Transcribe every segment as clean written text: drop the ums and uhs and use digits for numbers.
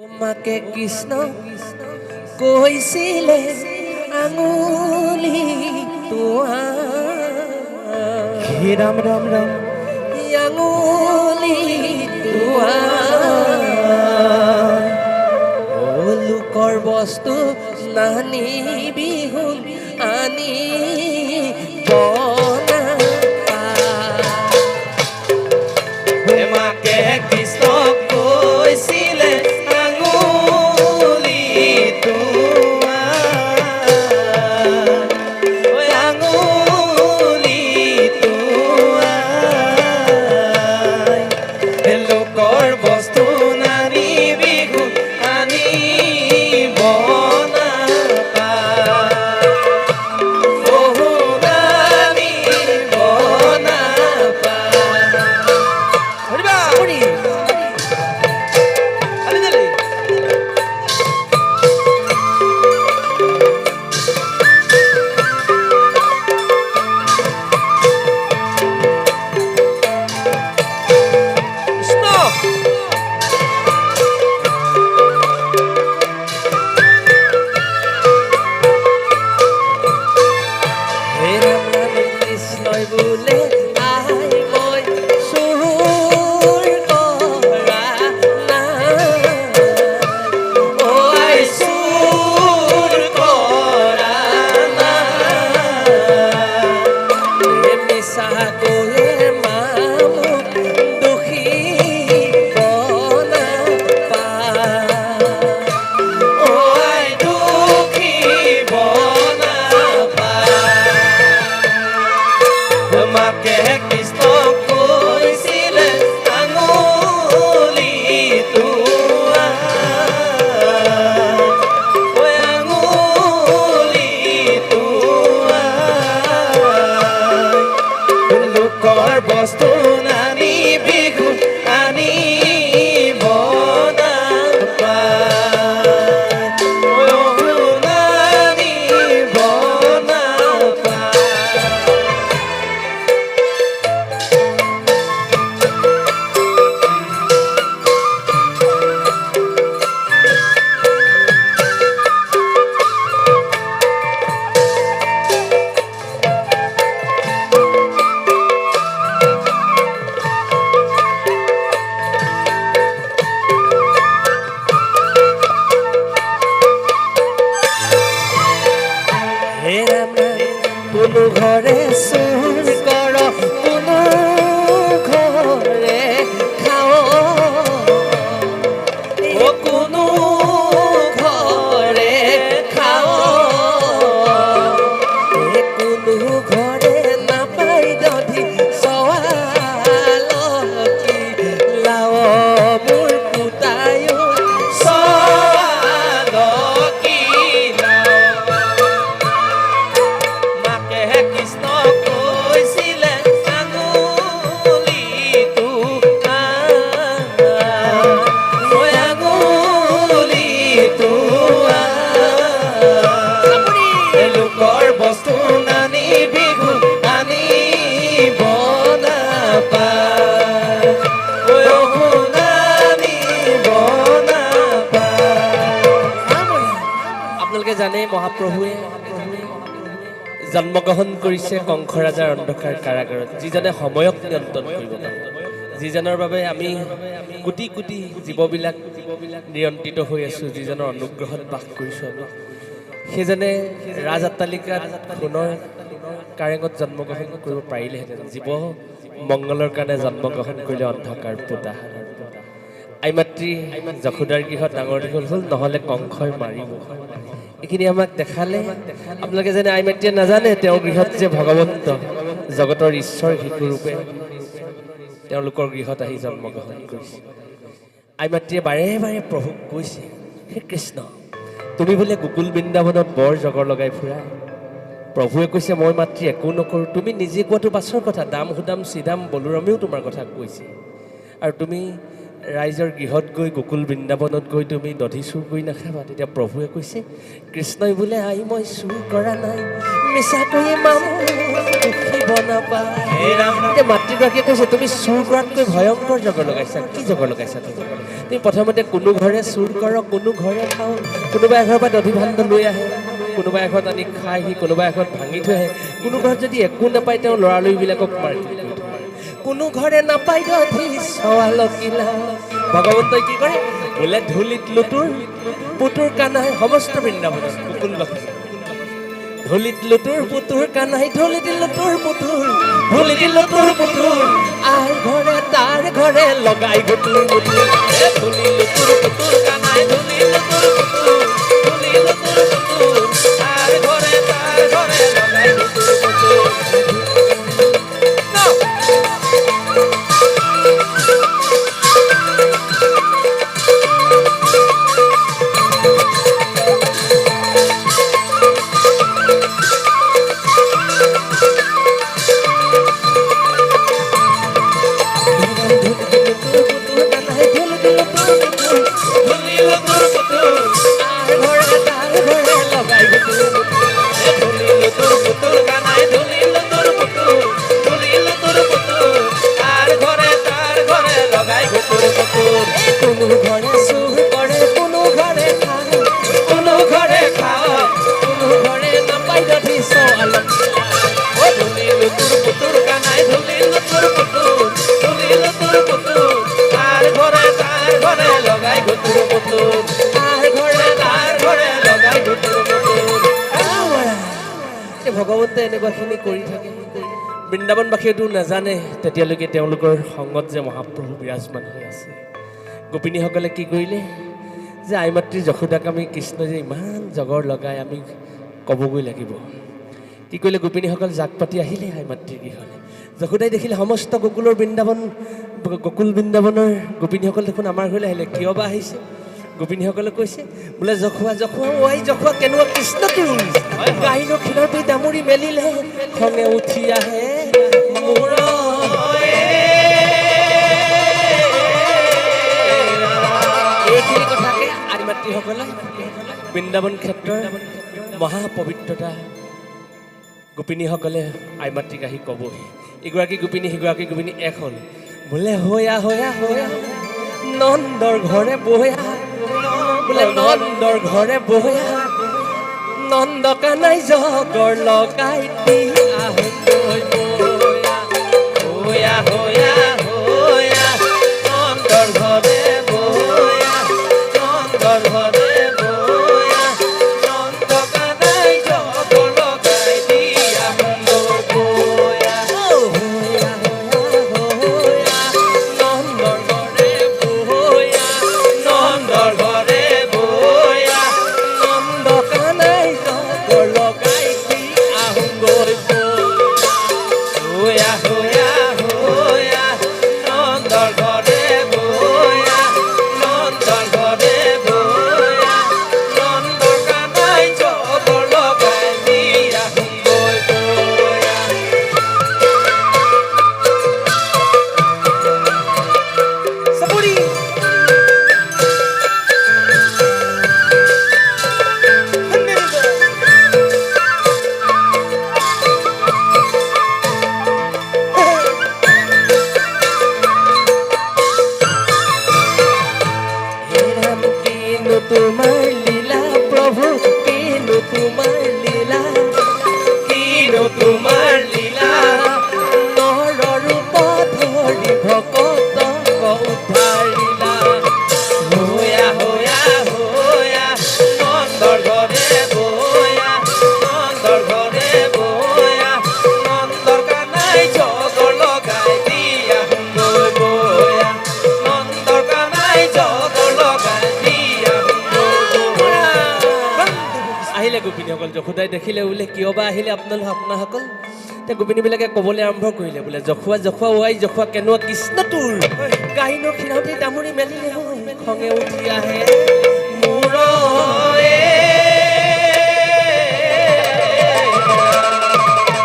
তোমাকে কৃষ্ণ কৈছিলে আঙুলি তোমাৰ হে ৰাম ৰাম ৰাম আঙুলি তোমাৰ লোকৰ বস্তু নানিবি শুন আনি মাকে কৃষ্ণ কৈছিলে আঙুলি তোমাৰ আঙুলি তোমাৰ লোকৰ বস্তু নানিবি শুন আনিব বস্তু নানিবি শুন আনিব নানিব কোনো ঘৰে চুৰ কৰ কোনো ঘৰে খাও কোনো ঘৰে খাও কোনো ঘৰে নাপাই দধি চৱালকি লাও মোৰ পুতায়ো চৱালকি বস্তু নানিবি শুন আনিব নাপায় আপোনালোকে জানে মহাপ্ৰভুৱে জন্মগ্ৰহণ কৰিছে কংস ৰাজাৰ অন্ধকাৰ কাৰাগাৰত, যিজনে সময়ক নিয়ন্ত্ৰণ কৰিব পাৰে, যিজনৰ বাবে আমি কোটি কোটি জীৱবিলাক নিয়ন্ত্ৰিত হৈ আছোঁ, যিজনৰ অনুগ্ৰহত বাস কৰিছোঁ আমি। সেইজনে ৰাজ অট্টালিকাত সোণৰ কাৰেঙত জন্মগ্ৰহণ কৰিব পাৰিলেহেঁতেন। জীৱ মংগলৰ কাৰণে জন্মগ্ৰহণ কৰিলে অন্ধকাৰ পোতা। আই মাতৃ যশোদাৰ গৃহত ডাঙৰ দীঘল হ'ল, নহ'লে কংসই মাৰিব। এইখিনি আমাক দেখালে। আপোনালোকে যেনে আই মাতৃয়ে নাজানে তেওঁৰ গৃহত যে ভগৱন্ত জগতৰ ঈশ্বৰ শিশুৰূপে তেওঁলোকৰ গৃহত আহি জন্মগ্ৰহণ কৰিছে। আই মাতৃয়ে বাৰে বাৰে প্ৰভুক কৈছে, হে কৃষ্ণ, তুমি বোলে গোকুল বৃন্দাবনত বৰ জগৰ লগাই ফুৰা। প্ৰভুৱে কৈছে, মই মাতৃ একো নকৰোঁ। তুমি নিজে কোৱাটো পাছৰ কথা। দাম সুদাম চিদাম বলোৰামেও তোমাৰ কথা কৈছে, আৰু তুমি ৰাইজৰ গৃহত গৈ গকুল বৃন্দাবনত গৈ তুমি দধি চুৰ কৰি নাখাবা। তেতিয়া প্ৰভুৱে কৈছে কৃষ্ণই বোলে আই মই চুৰ কৰা নাই, মিছাকৈ মামু দুখিব নাপায়। এতিয়া মাতৃগৰাকীয়ে কৈছে তুমি চুৰ কৰাতকৈ ভয়ংকৰ জগৰ লগাইছা। কি জগৰ লগাইছা তুমি প্ৰথমতে কোনো ঘৰে চুৰ কৰ, কোনো ঘৰে খাওঁ। কোনোবা এঘৰৰ পৰা দধি ভাণ্ড লৈ আহে, কোনোবা এঘৰত আনি খাইহি, কোনোবা এঘৰত ভাঙি থৈ আহে। কোনো ঘৰত যদি একো নাপায় তেওঁ ল'ৰালৰিবিলাকক মাৰি থৈ আহে। কোনো ঘৰে নাপায় দধি চোৱালকিলা। ভগৱন্তই কি কৰে বোলে ধূলিত লুতুৰ পুতুৰ কানাই সমস্ত বৃন্দাবনত গোকুলবাসী ধূলিত লুতুৰ পুতুৰ কানাই ধূলিত লুতুৰ পুতুৰ ধূলিত লুতুৰ পুতুৰ আৰ ঘৰে তাৰ ঘৰে লগাই গুতুৰ পুতুৰ ধূলি লুতুৰ পুতুৰ কানাই ধূলি লুতুৰ পুতুৰ ধূলি লুতুৰ পুতুৰ আৰ ঘৰে তাৰ ঘৰে লগাই গুতুৰ পুতুৰ। ভগৱন্তে এনেকুৱাখিনি কৰি থাকে। বৃন্দাবনবাসীয়েতো নাজানে তেতিয়ালৈকে তেওঁলোকৰ সংগত যে মহাপ্ৰভু বিৰাজমান হৈ আছে। গোপিনীসকলে কি কৰিলে যে আই মাতৃ যশোদাক আমি কৃষ্ণ যে ইমান জগৰ লগাই আমি ক'বগৈ লাগিব। কি কৰিলে গোপিনীসকল জাক পাতি আহিলে আই মাতৃৰ গৃহলৈ। যশোদাই দেখিলে সমস্ত গকুল বৃন্দাবনৰ গোপিনীসকল দেখোন আমাৰ ঘৰলৈ আহিলে। কিয় বা আহিছে? গোপিনীসকলে কৈছে বোলে জখুৱা জখুৱা ঐ জখুৱা কেনেকুৱা কৃষ্ণ তোৰ গাইনো খিলতি দামুৰি মেলিলে খঙে উঠি আহে মোৰ। এইখিনি কথাকে আই মাতৃসকলে বৃন্দাবন ক্ষেত্ৰৰ মহাপবিত্ৰতা গোপিনীসকলে আই মাতৃক আহি ক'বহি। ইগৰাকী গোপিনী সিগৰাকী গোপিনী এক হ'ল বোলে হৈয়া হৈয়া হৈয়া নন্দৰ ঘৰে বহয়া বোলে নন্দৰ ঘৰে বহয়া নন্দ কানাই জগৰ লগাই দি আহোঁগৈ বয়া হৈয়া হৈয়া হৈয়া নন্দৰ ঘৰে বহয়া নন্দৰ ঘৰে বহয়া নন্দ কানাই জগৰ লগাই দি আহোঁগৈ বয়া হৈয়া হৈয়া নন্দৰ ঘৰে বহয়া নন্দৰ ঘৰে বহয়া নন্দ কানাই জগৰ লগাই দি আহোঁগৈ বয়া হৈয়া হৈয়া নন্দৰ ঘৰে বহয়া নন্দৰ ঘৰে বহয়া নন্দ কানাই জগৰ লগাই দি আহোঁগৈ বয়া। চাপৰি কিনো তোমাৰ লীলা প্ৰভু কিনো তোমাৰ লীলা কিনো তোমাৰ লীলা নৰ ৰূপ ধৰি ভকতক উদ্ধাৰিলা হৈয়া হৈয়া হৈয়া নন্দৰ ঘৰে বহয়া নন্দৰ ঘৰে বহয়া নন্দৰ কানাই জগৰ লগাই দি আহোঁগৈ বয়া নন্দৰ কানাই জগৰ লগাই দি আহোঁগৈ বয়া। আহিলে গোপিনীসকল যশোদাই দেখিলে বোলে কিয় বা আহিলে আপোনাসকল। এতিয়া গোপিনীবিলাকে ক'বলৈ আৰম্ভ কৰিলে বোলে জখুৱা জখুৱা ৱাই জখুৱা কেনেকুৱা কৃষ্ণ তোৰ গাইনো খিলতি দামুৰি মেলিলে খঙে উঠি আহে মোৰ।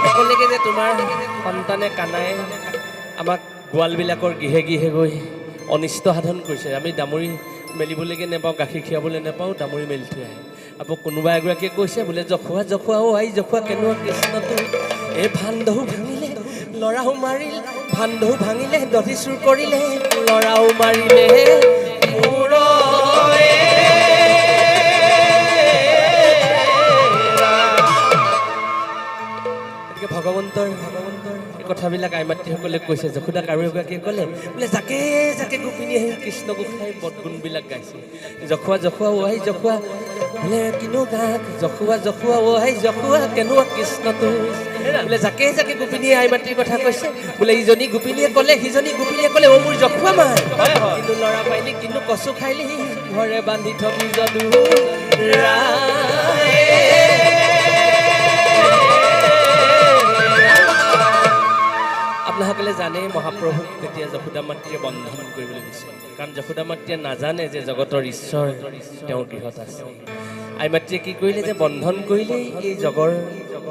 সকলোকে যে তোমাৰ সন্তানে কানাই আমাক গোৱালবিলাকৰ গৃহে গৃহে গৈ অনিষ্ট সাধন কৰিছে আমি দামৰি মেলিবলৈকে নাপাওঁ গাখীৰ খীৰাবলৈ নাপাওঁ দামৰি মেলি থৈ আহে আকৌ কোনোবা এগৰাকীয়ে কৈছে বোলে জখুৱা জখুৱা অ' আই জখুৱা কেনেকুৱা কৃষ্ণটো এই ভান্দহু ভাঙিলে ল'ৰাও মাৰিল ভান্দহু ভাঙিলে দধি চুৰ কৰিলে ল'ৰাও মাৰিলে ভগৱন্তৰ এই কথাবিলাক আই মাতৃসকলে কৈছে যশোদাক আৰু এগৰাকীয়ে ক'লে বোলে জাকে জাকে গোপিনী আহি কৃষ্ণ গোসাঁই বদগুণবিলাক গাইছে জখুৱা জখুৱা অহাই জখুৱা বোলে কিনো গাক জখুৱা জখুৱা অহাই জখুৱা কেনেকুৱা কৃষ্ণটো বোলে জাকে জাকে গোপিনীয়ে আই মাতৃৰ কথা কৈছে বোলে ইজনী গোপিনীয়ে ক'লে সিজনী গোপিনীয়ে ক'লে অ' মোৰ জখুৱা মাৰ কিন্তু ল'ৰা পাইলি কিন্তু কচু খাইলি ঘৰে বান্ধি থবি যদু আপোনাসকলে জানে মহাপ্ৰভুক তেতিয়া যশোদা মাতৃয়ে বন্ধন কৰিবলৈ বিচাৰে কাৰণ যশোদা মাতৃয়ে নাজানে যে জগতৰ ঈশ্বৰ তেওঁৰ গৃহত আছে আই মাতৃয়ে কি কৰিলে যে বন্ধন কৰিলেই এই জগৰ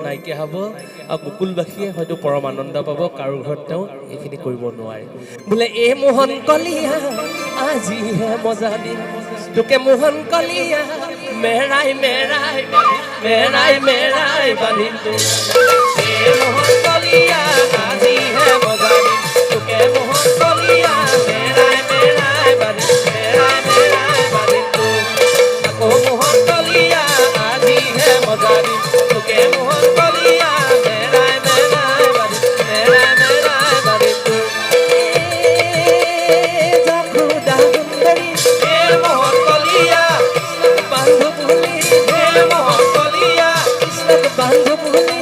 নাইকিয়া হ'ব আৰু গোকুলবাসীয়ে হয়তো পৰম আনন্দ পাব কাৰো ঘৰত তেওঁ এইখিনি কৰিব নোৱাৰে বোলে এই মোহন কলিয়া আজিহে মজা দিন তোকে মোহন কলিয়া মেৰাই মেৰাই মেৰাই মেৰাই বান্ধিলো এই মোহন কলিয়া আজিহে মজা দিন তোকে মোহন কলিয়া মেৰাই মেৰাই বান্ধিলো মেৰাই মেৰাই বান্ধিলো আকৌ মোহন কলিয়া আজিহে মজা দিন তোকে মোহন কলিয়া মেৰাই মেৰাই বান্ধিলো মেৰাই মেৰাই বান্ধিলো যশোদা সুন্দৰী এই মোহন কলিয়া বান্ধু বুলি এই মোহন কলিয়া কৃষ্ণক বান্ধু বুলি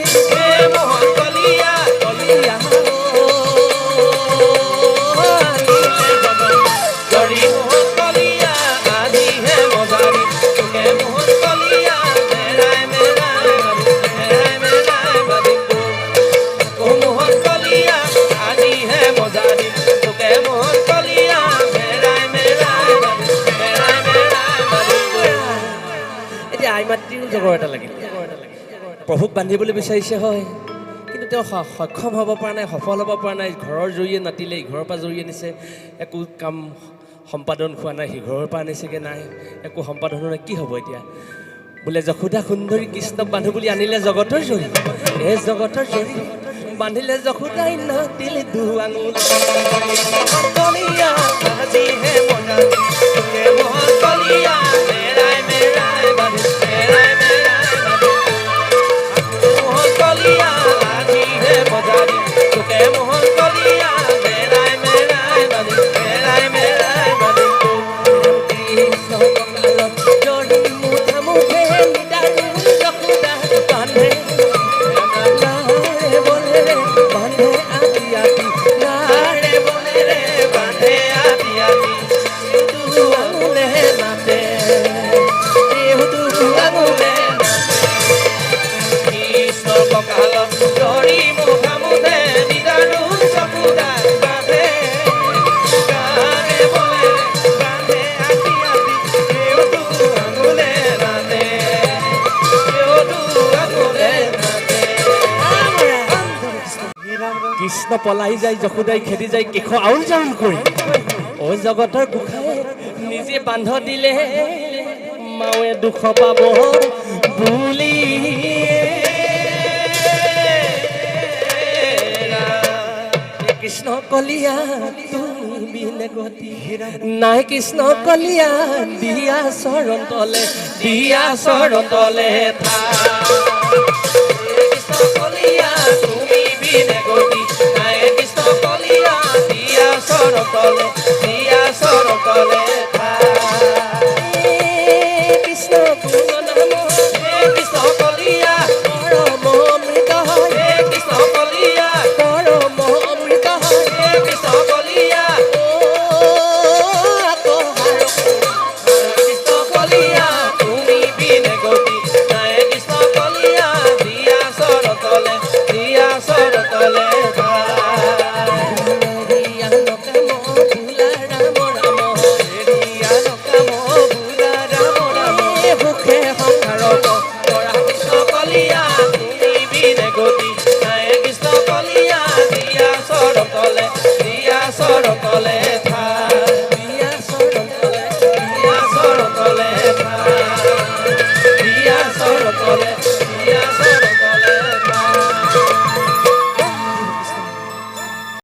এই মোহন কলিয়া কলিয়া জৰি মোহন কলিয়া আজিহে মজাৰি তোকে মোহন কলিয়া মেৰাই মেৰাই মেৰাই মেৰাই বান্ধিলো আকৌ মোহন কলিয়া আজিহে মজাৰি তোকে মোহন কলিয়া মেৰাই মেৰাই মেৰাই মেৰাই বান্ধিলো এতিয়া আই মাতৃও জগৰ এটা লাগিল প্ৰভুক বান্ধিবলৈ বিচাৰিছে হয় কিন্তু তেওঁ সক্ষম হ'ব পৰা নাই সফল হ'ব পৰা নাই ঘৰৰ জৰিয়ে নাতিলে ইঘৰৰ পৰা জৰিয়ে নিছে একো কাম সম্পাদন হোৱা নাই সিঘৰৰ পৰা আনিছেগৈ নাই একো সম্পাদন হোৱা নাই কি হ'ব এতিয়া বোলে যশোদা সুন্দৰী কৃষ্ণক বান্ধো বুলি আনিলে জগতৰ জৰি এই জগতৰ জৰি বান্ধিলে যশোদাই নাতিলে দুআঙুল কলিয়া আজিহে মজা তোকে মোহন কলিয়া মেৰাই মেৰাই বান্ধিলো মেৰাই মেৰাই বান্ধিলো মোহন কলিয়া আজিহে মজা দিন তোকে মোহন কলিয়া মেৰাই মেৰাই বান্ধিলো মেৰাই মেৰাই বান্ধিলো কৃষ্ণ কঁকালত জৰি মুঠা মুঠে নিদাৰু যশোদা বান্ধে নাৰে বলেৰে বান্ধে আতি আতি নাৰে বলেৰে বান্ধে আতি আতি দেহু আঙুলে নাতে দেহু আঙুলে কৃষ্ণ কঁকালত জৰি মুঠা মুঠে নিদাৰু যশোদা বান্ধে নাৰে বলেৰে বান্ধে আতি আতি দেহু আঙুলে নাতে দেহু আঙুলে নাতে কৃষ্ণ পলাই যায় যশোদাই খেদি যায় কেশ আউল জাউল কৰি অ জগতৰ গোসাঁই নিজে বান্ধ দিলে মাৱে দুখ পাব বুলি কৃষ্ণ কলিয়া তুমি বিনে গতি নাই কৃষ্ণ কলিয়া দিয়া চৰণ তলে থা কৃষ্ণ কলিয়া তুমি বিনে গতি নাই কৃষ্ণ কলিয়া দিয়া চৰণ তলে থা কৃষ্ণ গুণ নাম কৃষ্ণ কলিয়া পৰম অমৃত হয় কৃষ্ণ কলিয়া পৰম অমৃত হয় কৃষ্ণ কলিয়া কৃষ্ণ কলিয়া তুমি বিনে গতি নাই কৃষ্ণ কলিয়া দিয়া চৰণ তলে দিয়া চৰণ তলে